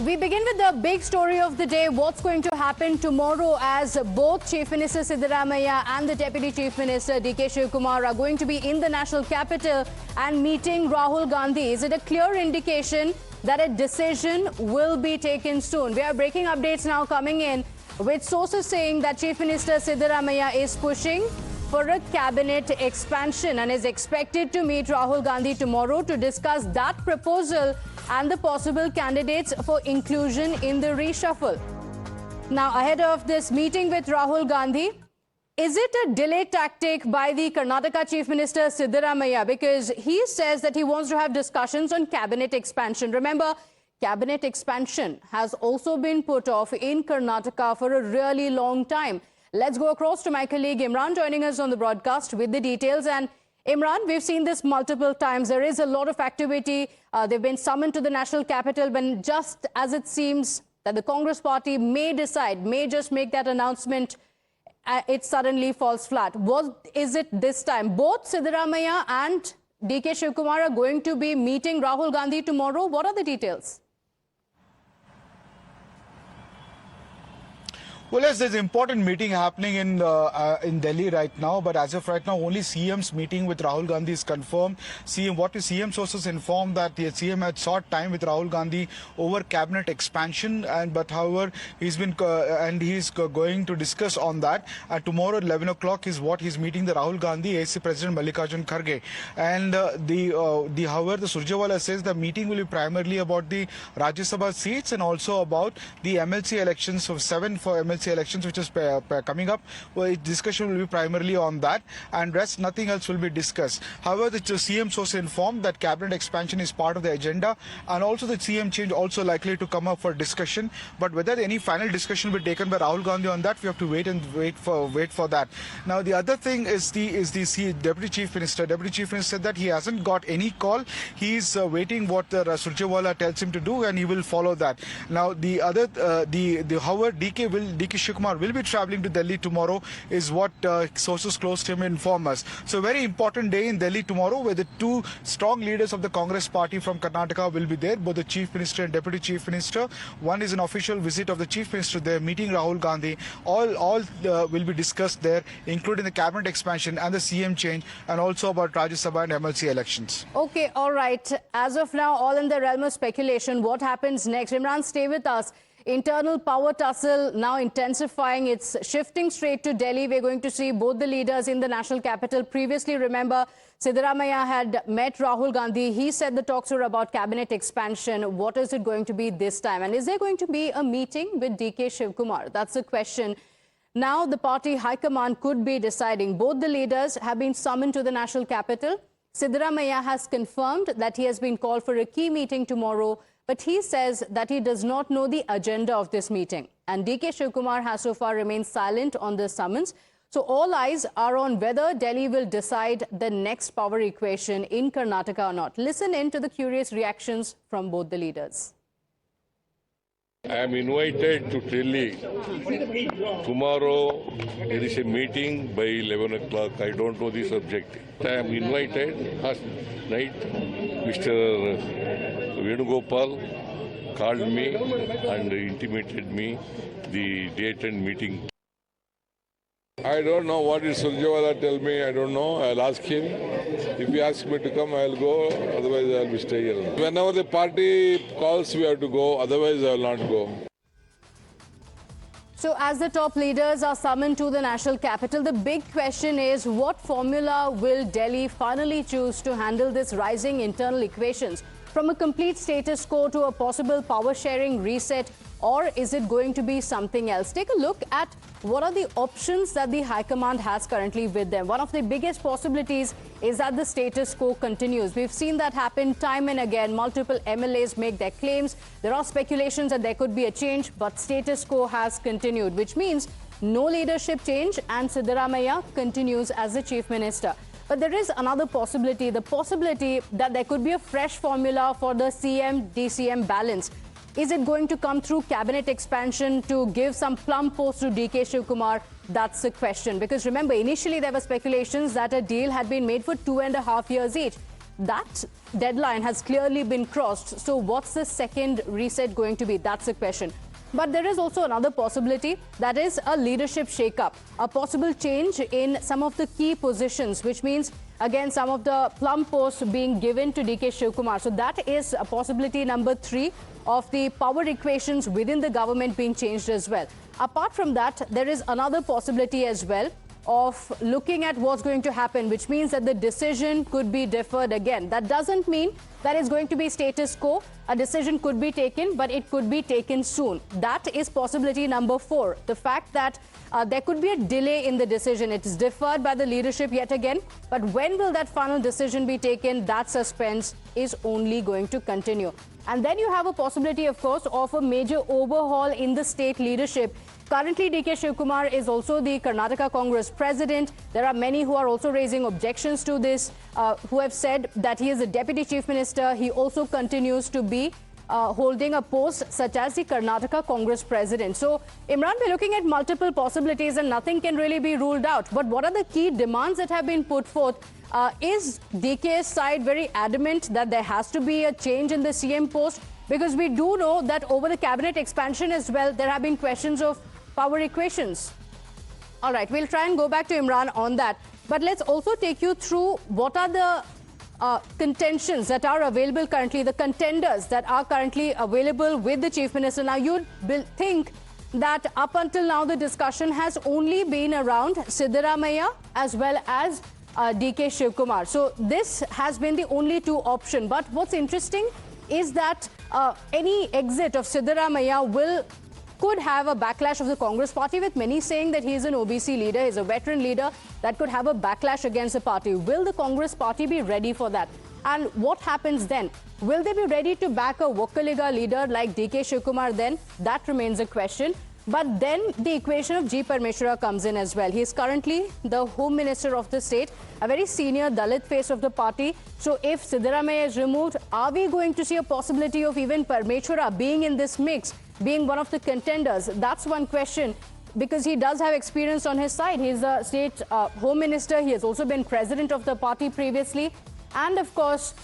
We begin with the big story of the day. What's going to happen tomorrow as both Chief Minister Siddaramaiah and the Deputy Chief Minister D.K Shivkumar are going to be in the national capital and meeting Rahul Gandhi. Is it a clear indication that a decision will be taken soon? We are breaking updates now coming in with sources saying that Chief Minister Siddaramaiah is pushing for a cabinet expansion and is expected to meet Rahul Gandhi tomorrow to discuss that proposal and the possible candidates for inclusion in the reshuffle. Now, ahead of this meeting with Rahul Gandhi, is it a delay tactic by the Karnataka Chief Minister Siddaramaiah? Because he says that he wants to have discussions on cabinet expansion. Remember, cabinet expansion has also been put off in Karnataka for a really long time. Let's go across to my colleague Imran joining us on the broadcast with the details. And Imran, we've seen this multiple times. There is a lot of activity. They've been summoned to the national capital, but just as it seems that the Congress party may just make that announcement, it suddenly falls flat. What is it this time? Both Siddaramaiah and DK Shivkumar are going to be meeting Rahul Gandhi tomorrow. What are the details? Well, yes, there's an important meeting happening in Delhi right now, but as of right now, only CM's meeting with Rahul Gandhi is confirmed. CM sources informed that the CM had sought time with Rahul Gandhi over cabinet expansion, but however, he's going to discuss on that. Tomorrow at 11 o'clock is what he's meeting the Rahul Gandhi, AC President Mallikarjun Kharge. And however, the Surjewala says the meeting will be primarily about the Rajya Sabha seats and also about the MLC elections of 7 for MLC elections, which is coming up. Well, discussion will be primarily on that, and rest nothing else will be discussed. However, the CM source informed that cabinet expansion is part of the agenda, and also the CM change also likely to come up for discussion. But whether any final discussion will be taken by Rahul Gandhi on that, we have to wait for that. Now, the other thing is the Deputy Chief Minister. Deputy Chief Minister said that he hasn't got any call. He's waiting what Surjewala tells him to do, and he will follow that. Now, however, DK Shivkumar will be travelling to Delhi tomorrow, is what sources close to him inform us. So, a very important day in Delhi tomorrow, where the two strong leaders of the Congress party from Karnataka will be there, both the Chief Minister and Deputy Chief Minister. One is an official visit of the Chief Minister there, meeting Rahul Gandhi. All will be discussed there, including the cabinet expansion and the CM change, and also about Rajya Sabha and MLC elections. Okay, all right. As of now, all in the realm of speculation. What happens next? Imran, stay with us. Internal power tussle now intensifying. It's shifting straight to Delhi. We're going to see both the leaders in the national capital. Previously, remember, Siddaramaiah had met Rahul Gandhi. He said the talks were about cabinet expansion. What is it going to be this time? And is there going to be a meeting with DK Shivkumar? That's the question. Now, the party high command could be deciding. Both the leaders have been summoned to the national capital. Siddaramaiah has confirmed that he has been called for a key meeting tomorrow, but he says that he does not know the agenda of this meeting. And DK Shivkumar has so far remained silent on the summons. So all eyes are on whether Delhi will decide the next power equation in Karnataka or not. Listen in to the curious reactions from both the leaders. I am invited to Delhi. Tomorrow there is a meeting by 11 o'clock. I don't know the subject. I am invited. Last night, Mr. Venugopal called me and intimated me the date and meeting. I don't know what did Surjewala tell me. I don't know. I'll ask him. If he asks me to come, I'll go. Otherwise, I'll be staying here. Whenever the party calls, we have to go. Otherwise, I will not go. So as the top leaders are summoned to the national capital, the big question is what formula will Delhi finally choose to handle this rising internal equations? From a complete status quo to a possible power sharing reset, or is it going to be something else? Take a look at what are the options that the High Command has currently with them. One of the biggest possibilities is that the status quo continues. We've seen that happen time and again. Multiple MLAs make their claims. There are speculations that there could be a change, but status quo has continued, which means no leadership change and Siddaramaiah continues as the Chief Minister. But there is another possibility, the possibility that there could be a fresh formula for the CM-DCM balance. Is it going to come through cabinet expansion to give some plum post to DK Shivkumar? That's the question. Because remember, initially there were speculations that a deal had been made for 2.5 years each. that deadline has clearly been crossed. So what's the second reset going to be? That's the question. But there is also another possibility, that is a leadership shake-up, a possible change in some of the key positions, which means, again, some of the plum posts being given to DK Shivkumar. So that is a possibility number 3 of the power equations within the government being changed as well. Apart from that, there is another possibility as well of looking at what's going to happen, which means that the decision could be deferred again. That doesn't mean that it's going to be status quo. A decision could be taken, but it could be taken soon. That is possibility number 4. The fact that there could be a delay in the decision. It is deferred by the leadership yet again. But when will that final decision be taken? That suspense is only going to continue. And then you have a possibility, of course, of a major overhaul in the state leadership. Currently, DK Shivkumar is also the Karnataka Congress president. There are many who are also raising objections to this, who have said that he is a deputy chief minister. He also continues to be holding a post such as the Karnataka Congress president. So, Imran, we're looking at multiple possibilities and nothing can really be ruled out. But what are the key demands that have been put forth? Is DK's side very adamant that there has to be a change in the CM post? Because we do know that over the cabinet expansion as well, there have been questions of power equations. All right, we'll try and go back to Imran on that. But let's also take you through what are the contentions that are available currently, the contenders that are currently available with the Chief Minister. Now, you'd think that up until now, the discussion has only been around Siddaramaiah as well as DK Shivkumar. So this has been the only 2 options. But what's interesting is that any exit of Siddaramaiah could have a backlash of the Congress party, with many saying that he is an OBC leader, he's a veteran leader, that could have a backlash against the party. Will the Congress party be ready for that? And what happens then? Will they be ready to back a Vokkaliga leader like DK Shivkumar then? That remains a question. But then the equation of G. Parmeshwara comes in as well. He is currently the Home Minister of the state, a very senior Dalit face of the party. So if Siddaramaiah is removed, are we going to see a possibility of even Parmeshwara being in this mix, being one of the contenders? That's one question, because he does have experience on his side. He's the state Home Minister. He has also been president of the party previously. And of course,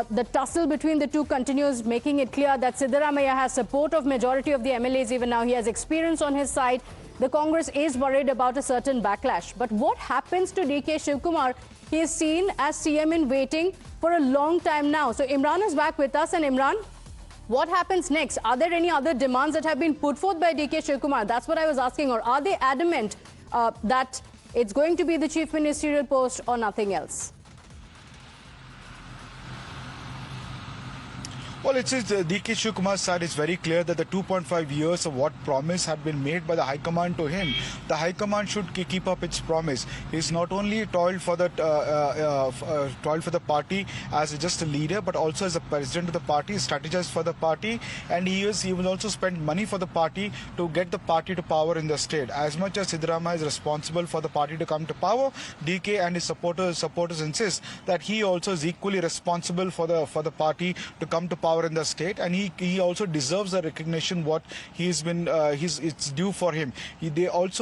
the tussle between the 2 continues, making it clear that Siddaramaiah has support of majority of the MLAs even now. He has experience on his side. The Congress is worried about a certain backlash. But what happens to DK Shivkumar? He is seen as CM in waiting for a long time now. So Imran is back with us. And Imran, what happens next? Are there any other demands that have been put forth by DK Shivkumar? That's what I was asking. Or are they adamant that it's going to be the chief ministerial post or nothing else? Well, it is DK Shivkumar's side is very clear that the 2.5 years of what promise had been made by the High Command to him, the High Command should keep up its promise. He's not only toiled for the party as just a leader, but also as a president of the party, strategized for the party, and he will also spend money for the party to get the party to power in the state. As much as Siddaramaiah is responsible for the party to come to power, DK and his supporters insist that he also is equally responsible for the party to come to power in the state, and he also deserves the recognition what it's due for him. Always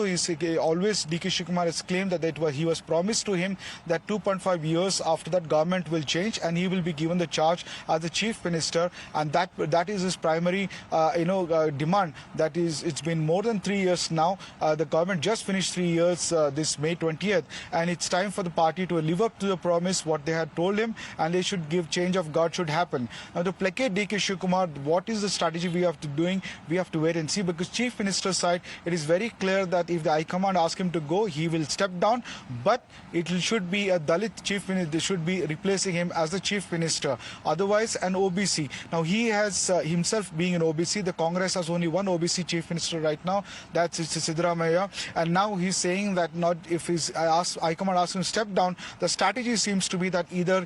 DK Shivkumar has claimed that he was promised to him that 2.5 years after that government will change and he will be given the charge as the chief minister, and that is his primary demand. That is, it's been more than 3 years now. The government just finished 3 years this May 20th, and it's time for the party to live up to the promise what they had told him, and they should give change of guard should happen. Now, to placate DK Shivkumar, what is the strategy we have to doing? We have to wait and see, because Chief Minister's side, it is very clear that if the High Command asks him to go, he will step down, but it should be a Dalit Chief Minister. They should be replacing him as the Chief Minister. Otherwise, an OBC. Now, he has himself being an OBC. The Congress has only one OBC Chief Minister right now. That's Siddaramaiah. And now he's saying that not if High Command asks him to step down, the strategy seems to be that either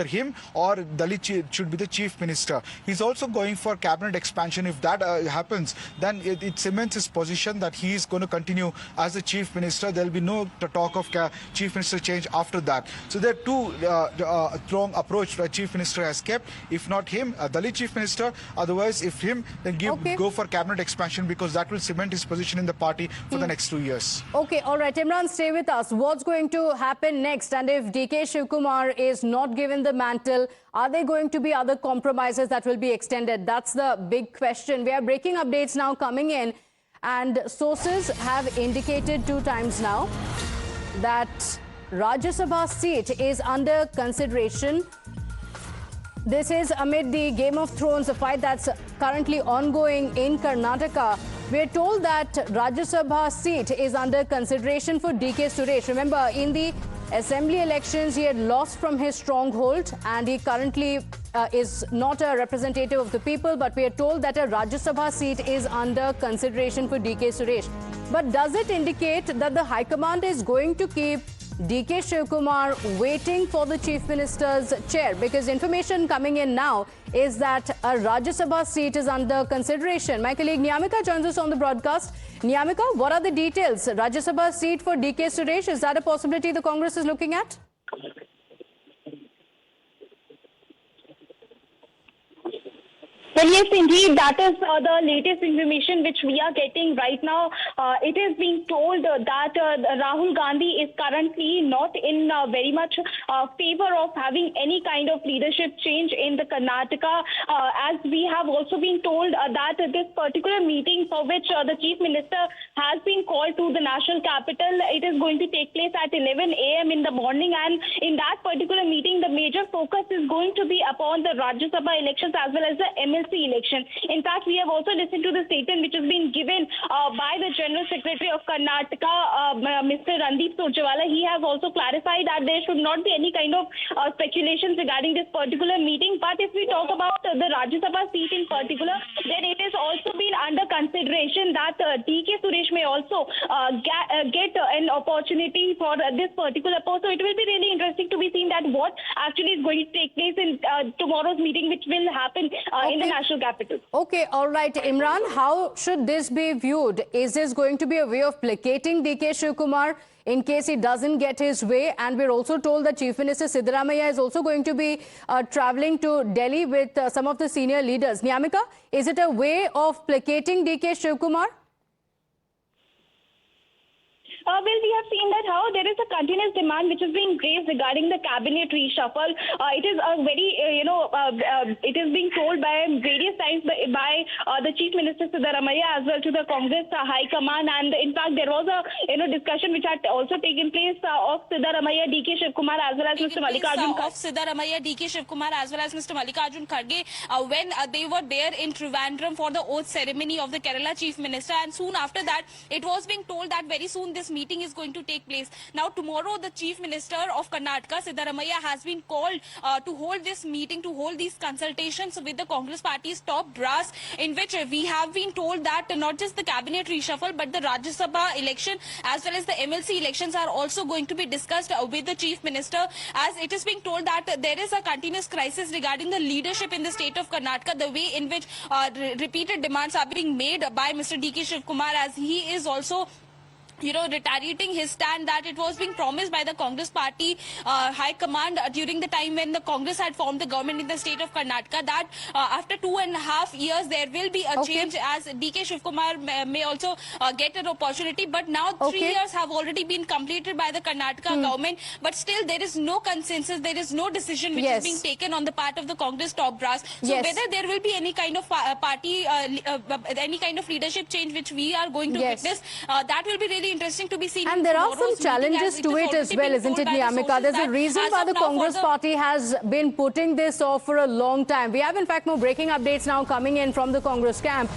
him or Dalit should be the Chief Minister. He's also going for cabinet expansion. If that happens, then it cements his position that he is going to continue as the Chief Minister. There will be no talk of Chief Minister change after that. So there are two strong approach that Chief Minister has kept. If not him, a Dalit Chief Minister. Otherwise, if him, then go for cabinet expansion, because that will cement his position in the party for the next 2 years. Okay, all right. Imran, stay with us. What's going to happen next? And if DK Shivkumar is not given the mantle, are there going to be other compromises that will be extended? That's the big question. We are breaking updates now coming in, and sources have indicated 2 times now that Rajya Sabha seat is under consideration. This is amid the Game of Thrones, a fight that's currently ongoing in Karnataka. We're told that Rajya Sabha seat is under consideration for DK Suresh. Remember, in the assembly elections, he had lost from his stronghold, and he currently is not a representative of the people. But we are told that a Rajya Sabha seat is under consideration for DK Suresh. But does it indicate that the High Command is going to keep DK Shivkumar waiting for the Chief Minister's chair? Because information coming in now is that a Rajya Sabha seat is under consideration. My colleague Niyamika joins us on the broadcast. Niyamika, what are the details? Rajya Sabha seat for DK Suresh, is that a possibility the Congress is looking at? Well, yes, indeed, that is the latest information which we are getting right now. It is being told that Rahul Gandhi is currently not in very much favor of having any kind of leadership change in the Karnataka. As we have also been told that this particular meeting for which the Chief Minister has been called to the national capital, it is going to take place at 11 a.m. in the morning, and in that particular meeting, the major focus is going to be upon the Rajya Sabha elections as well as the MLC election. In fact, we have also listened to the statement which has been given by the General Secretary of Karnataka, Mr. Randeep Surjewala. He has also clarified that there should not be any kind of speculations regarding this particular meeting. But if we talk about the Rajya Sabha seat in particular, then it has also been under consideration that DK Suresh may also get an opportunity for this particular post. So it will be really interesting to be seen that what actually is going to take place in tomorrow's meeting, which will happen in the national capital. Okay, all right. Imran, how should this be viewed? Is this going to be a way of placating DK Shivkumar in case he doesn't get his way? And we're also told that Chief Minister Siddaramaiah is also going to be traveling to Delhi with some of the senior leaders. Niyamika, is it a way of placating DK Shivkumar? Well, we have seen that how there is a continuous demand which is being raised regarding the cabinet reshuffle. It is a very, it is being told by various times by the Chief Minister Siddaramaiah as well to the Congress High Command. And in fact, there was a discussion which had also taken place of Siddaramaiah, DK Shivkumar as well as Mr. Mallikarjun Kharge. Of Siddaramaiah, DK Shivkumar as well as Mr. Mallikarjun Kharge when they were there in Trivandrum for the oath ceremony of the Kerala Chief Minister. And soon after that, it was being told that very soon this meeting is going to take place. Now, tomorrow, the Chief Minister of Karnataka, Siddaramaiah, has been called to hold this meeting, to hold these consultations with the Congress party's top brass, in which we have been told that not just the cabinet reshuffle, but the Rajya Sabha election as well as the MLC elections are also going to be discussed with the Chief Minister, as it is being told that there is a continuous crisis regarding the leadership in the state of Karnataka, the way in which repeated demands are being made by Mr. DK Shivkumar, as he is also reiterating his stand that it was being promised by the Congress party high command during the time when the Congress had formed the government in the state of Karnataka, that after 2.5 years there will be a change, as DK Shivkumar may also get an opportunity. But now 3 years have already been completed by the Karnataka government, but still there is no consensus, there is no decision which is being taken on the part of the Congress top brass. So whether there will be any kind of party, any kind of leadership change which we are going to witness, that will be really interesting to be seen. And there are some challenges to it as well, isn't it, Niyamika? There's a reason why the Congress party has been putting this off for a long time. We have, in fact, more breaking updates now coming in from the Congress camp.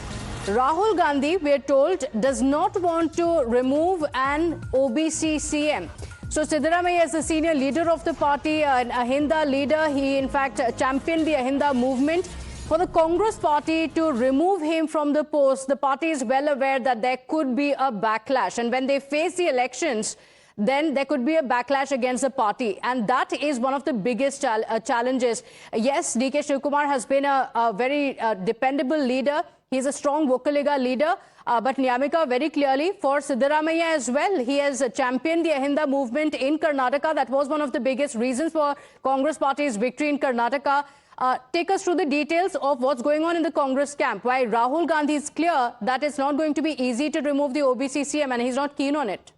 Rahul Gandhi, we're told, does not want to remove an OBC CM. So Siddaramaiah is the senior leader of the party, an Ahinda leader. He, in fact, championed the Ahinda movement. For the Congress party to remove him from the post, the party is well aware that there could be a backlash. And when they face the elections, then there could be a backlash against the party. And that is one of the biggest challenges. Yes, DK Shivkumar has been a very dependable leader. He's a strong Vocaliga leader. But Nyamika, very clearly, for Siddaramaiah as well, he has championed the Ahinda movement in Karnataka. That was one of the biggest reasons for Congress party's victory in Karnataka. Take us through the details of what's going on in the Congress camp. Why Rahul Gandhi is clear that it's not going to be easy to remove the OBC CM and he's not keen on it.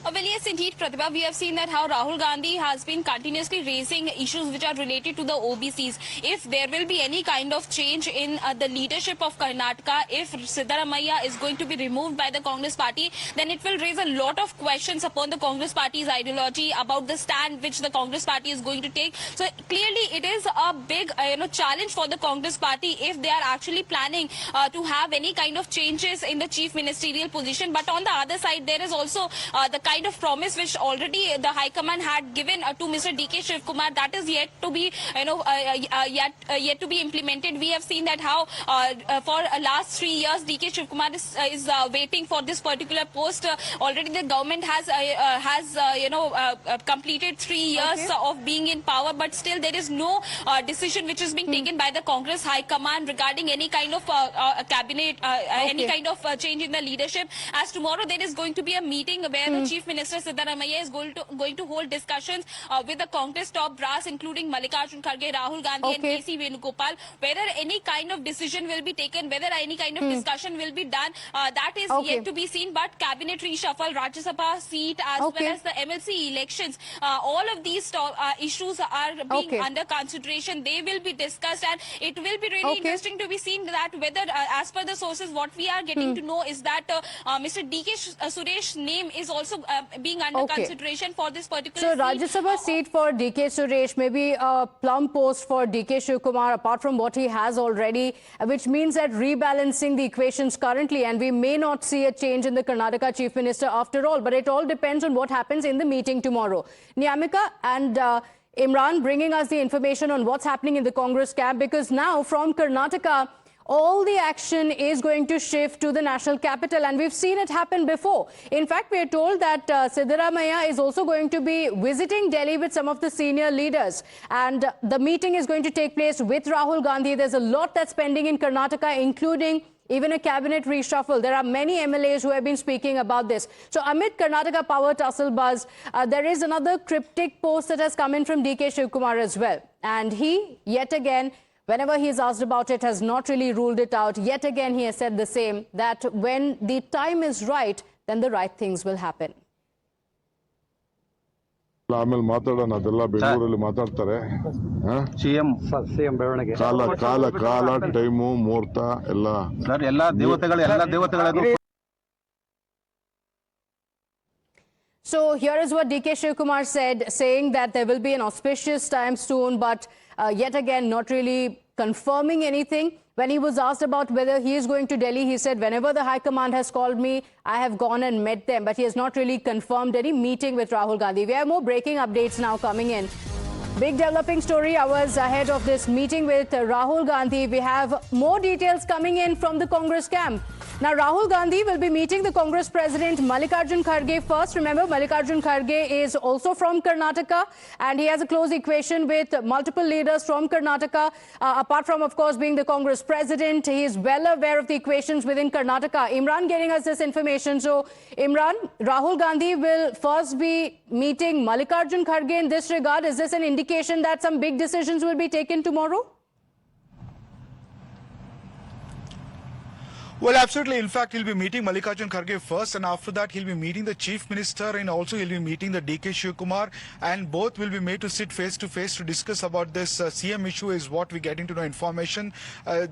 Well, yes, indeed, Pratibha, we have seen that how Rahul Gandhi has been continuously raising issues which are related to the OBCs. If there will be any kind of change in the leadership of Karnataka, if Siddaramaiah is going to be removed by the Congress party, then it will raise a lot of questions upon the Congress party's ideology about the stand which the Congress party is going to take. So clearly, it is a big challenge for the Congress party if they are actually planning to have any kind of changes in the chief ministerial position. But on the other side, there is also the kind of promise which already the High Command had given to Mr. DK Shivkumar, that is yet to be, yet to be implemented. We have seen that how for last 3 years DK Shivkumar is waiting for this particular post. Already the government has completed 3 years of being in power, but still there is no decision which is being taken by the Congress High Command regarding any kind of cabinet, any kind of change in the leadership. As tomorrow there is going to be a meeting where the Chief Minister Siddaramaiah is going to hold discussions with the Congress top brass, including Mallikarjun Kharge, Rahul Gandhi and KC Venugopal. Whether any kind of decision will be taken, whether any kind of discussion will be done, that is yet to be seen. But cabinet reshuffle, Rajya Sabha seat, as well as the MLC elections, all of these issues are being under consideration. They will be discussed, and it will be really interesting to be seen that whether, as per the sources, what we are getting to know is that Mr. DK Suresh's name is also being under consideration for this particular So Rajya Sabha seat for DK Suresh, maybe a plum post for DK Shivkumar, apart from what he has already, which means that rebalancing the equations currently, and we may not see a change in the Karnataka Chief Minister after all, but it all depends on what happens in the meeting tomorrow. Nyamika and Imran bringing us the information on what's happening in the Congress camp, because now from Karnataka, all the action is going to shift to the national capital, and we've seen it happen before. In fact, we are told that Siddaramaiah is also going to be visiting Delhi with some of the senior leaders, and the meeting is going to take place with Rahul Gandhi. There's a lot that's pending in Karnataka, including even a cabinet reshuffle. There are many MLAs who have been speaking about this. So amid Karnataka power tussle buzz, there is another cryptic post that has come in from DK Shivkumar as well. And he, yet again, whenever he is asked about it, has not really ruled it out. Yet again, he has said the same, that when the time is right, then the right things will happen. ಆಮೇಲೆ ಮಾತಾಡೋಣ ಅದೆಲ್ಲ ಬೆಂಗಳೂರಲ್ಲಿ ಮಾತಾಡ್ತಾರೆ CM ಬೆಳವಣಿಗೆ ಕಾಲ time ಮುಹೂರ್ತ ಎಲ್ಲ ದೇವತೆಗಳು So here is what DK Shivkumar said, saying that there will be an auspicious time soon, but yet again not really confirming anything. When he was asked about whether he is going to Delhi, he said, whenever the High Command has called me, I have gone and met them. But he has not really confirmed any meeting with Rahul Gandhi. We have more breaking updates now coming in. Big developing story hours ahead of this meeting with Rahul Gandhi. We have more details coming in from the Congress camp. Now, Rahul Gandhi will be meeting the Congress President Mallikarjun Kharge first. Remember, Mallikarjun Kharge is also from Karnataka, and he has a close equation with multiple leaders from Karnataka. Apart from, of course, being the Congress President, he is well aware of the equations within Karnataka. Imran getting us this information. So, Imran, Rahul Gandhi will first be meeting Mallikarjun Kharge in this regard. Is this an indication that some big decisions will be taken tomorrow? Well, absolutely. In fact, he'll be meeting Mallikarjun Kharge first, and after that, he'll be meeting the Chief Minister, and also he'll be meeting the DK Shivkumar, and both will be made to sit face to face to discuss about this CM issue, is what we're getting to know information.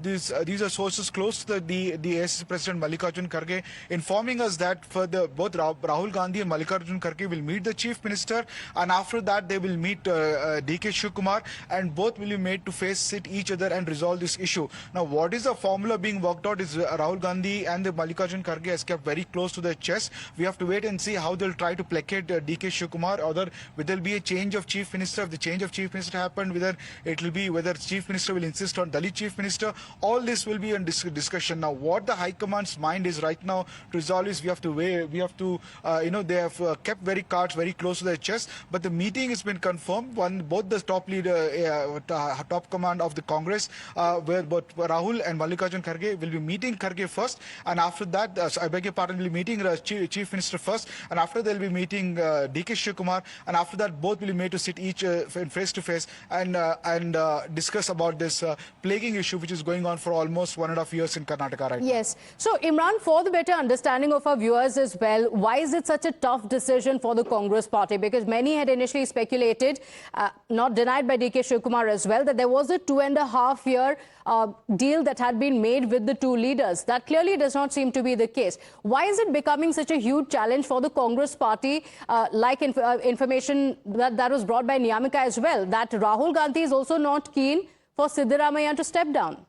These are sources close to the AICC President Mallikarjun Kharge, informing us that for both Rahul Gandhi and Mallikarjun Kharge will meet the Chief Minister, and after that, they will meet DK Shivkumar, and both will be made to sit each other and resolve this issue. Now, what is the formula being worked out is Rahul Gandhi and the Mallikarjun Kharge has kept very close to their chest. We have to wait and see how they'll try to placate DK Shivkumar, or whether there'll be a change of Chief Minister. If the change of Chief Minister happened, whether Chief Minister will insist on Dalit Chief Minister. All this will be a discussion. Now, what the High Command's mind is right now to resolve is we have to wait. We have to, they have kept cards very close to their chest. But the meeting has been confirmed. Both the top top command of the Congress, where both Rahul and Mallikarjun Kharge will be meeting Kharge first, and after that, I beg your pardon, will be meeting Chief Minister first, and after they'll be meeting DK Shivkumar, and after that, both will be made to sit each face to face and discuss about this plaguing issue which is going on for almost 1.5 years in Karnataka right now. Yes. So, Imran, for the better understanding of our viewers as well, why is it such a tough decision for the Congress party? Because many had initially speculated, not denied by DK Shivkumar as well, that there was a 2.5-year deal that had been made with the two leaders. That clearly does not seem to be the case. Why is it becoming such a huge challenge for the Congress party, like information that was brought by Niyamika as well, that Rahul Gandhi is also not keen for Siddaramaiah to step down?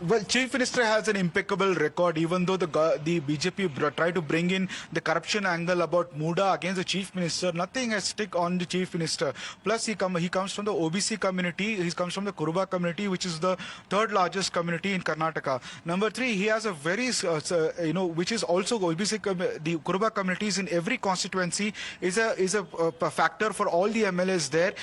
Well, Chief Minister has an impeccable record, even though the BJP tried to bring in the corruption angle about Muda against the Chief Minister. Nothing has stick on the Chief Minister. Plus, he comes from the OBC community. He comes from the Kuruba community, which is the third largest community in Karnataka. Number 3, he has a very, which is also OBC. The Kuruba communities in every constituency is a factor for all the MLAs there,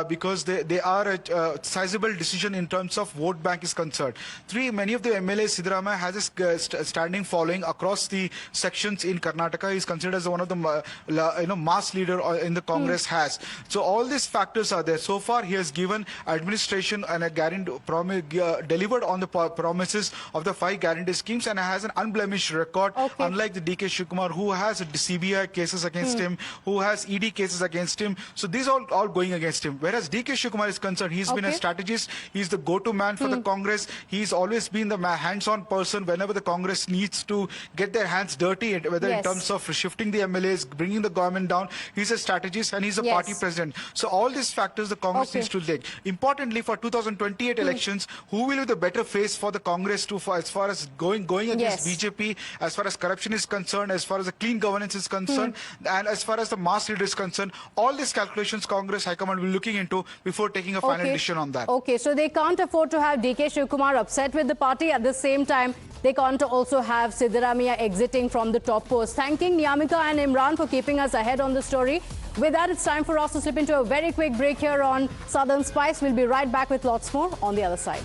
because they are a sizable decision in terms of vote bank is concerned. 3, many of the MLAs, Siddaramaiah has a standing following across the sections in Karnataka. He is considered as one of the mass leader in the Congress has. So all these factors are there. So far, he has given administration and a delivered on the promises of the 5 guarantee schemes, and has an unblemished record. Okay. Unlike the DK Shivkumar, who has CBI cases against him, who has ED cases against him. So these are all going against him. Whereas DK Shivkumar is concerned, he's been a strategist. He's the go-to man for the Congress. He's always been the hands-on person whenever the Congress needs to get their hands dirty, whether in terms of shifting the MLAs, bringing the government down. He's a strategist and he's a party president. So all these factors the Congress needs to take. Importantly, for 2028 elections, who will be the better face for the Congress as far as going against BJP, as far as corruption is concerned, as far as the clean governance is concerned, and as far as the mass leader is concerned? All these calculations Congress High Command will be looking into before taking a final decision on that. Okay, so they can't afford to have DK Shivkumar upset with the party. At the same time, they can't also have Siddaramaiah exiting from the top post. Thanking Niyamika and Imran for keeping us ahead on the story. With that, it's time for us to slip into a very quick break here on Southern Spice. We'll be right back with lots more on the other side.